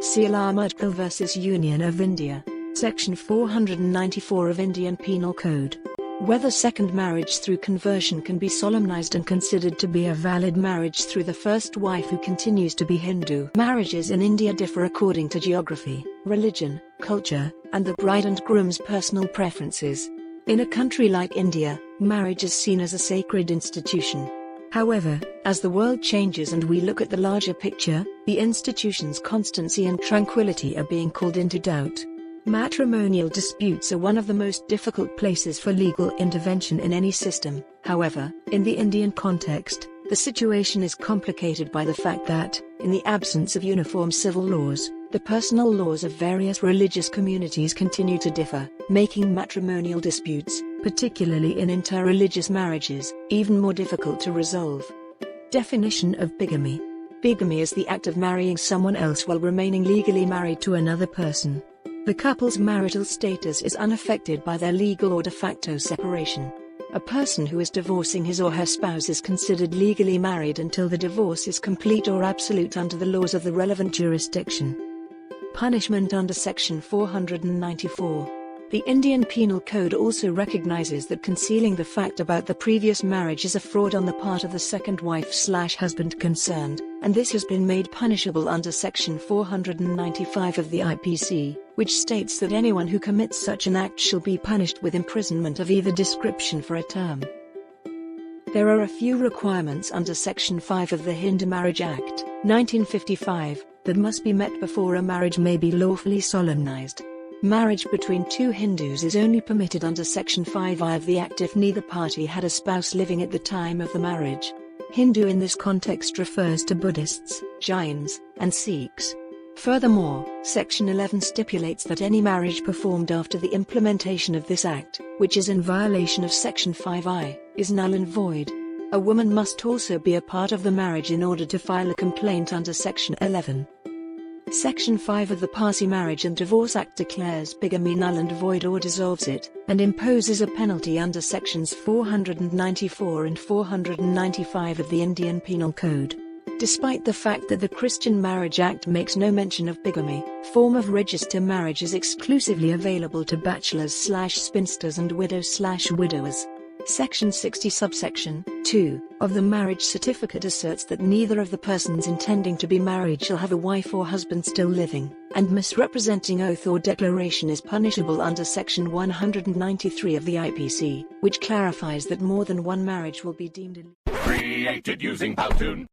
Sarla Mudgal vs. Union of India, Section 494 of Indian Penal Code. Whether second marriage through conversion can be solemnized and considered to be a valid marriage through the first wife who continues to be Hindu. Marriages in India differ according to geography, religion, culture, and the bride and groom's personal preferences. In a country like India, marriage is seen as a sacred institution. However, as the world changes and we look at the larger picture, the institution's constancy and tranquility are being called into doubt. Matrimonial disputes are one of the most difficult places for legal intervention in any system. However, in the Indian context, the situation is complicated by the fact that, in the absence of uniform civil laws, the personal laws of various religious communities continue to differ, making matrimonial disputes, particularly in interreligious marriages, even more difficult to resolve. Definition of bigamy. Bigamy is the act of marrying someone else while remaining legally married to another person. The couple's marital status is unaffected by their legal or de facto separation. A person who is divorcing his or her spouse is considered legally married until the divorce is complete or absolute under the laws of the relevant jurisdiction. Punishment under Section 494. The Indian Penal Code also recognizes that concealing the fact about the previous marriage is a fraud on the part of the second wife/husband concerned, and this has been made punishable under Section 495 of the IPC, which states that anyone who commits such an act shall be punished with imprisonment of either description for a term. There are a few requirements under Section 5 of the Hindu Marriage Act, 1955, that must be met before a marriage may be lawfully solemnized. Marriage between two Hindus is only permitted under Section 5I of the Act if neither party had a spouse living at the time of the marriage. Hindu in this context refers to Buddhists, Jains, and Sikhs. Furthermore, Section 11 stipulates that any marriage performed after the implementation of this Act, which is in violation of Section 5I, is null and void. A woman must also be a part of the marriage in order to file a complaint under Section 11. Section 5 of the Parsi Marriage and Divorce Act declares bigamy null and void or dissolves it, and imposes a penalty under Sections 494 and 495 of the Indian Penal Code. Despite the fact that the Christian Marriage Act makes no mention of bigamy, form of register marriage is exclusively available to bachelors/spinsters and widows/widowers. Section 60 subsection 2 of the marriage certificate asserts that neither of the persons intending to be married shall have a wife or husband still living, and misrepresenting oath or declaration is punishable under Section 193 of the IPC, which clarifies that more than one marriage will be deemed illegal. Created using Powtoon.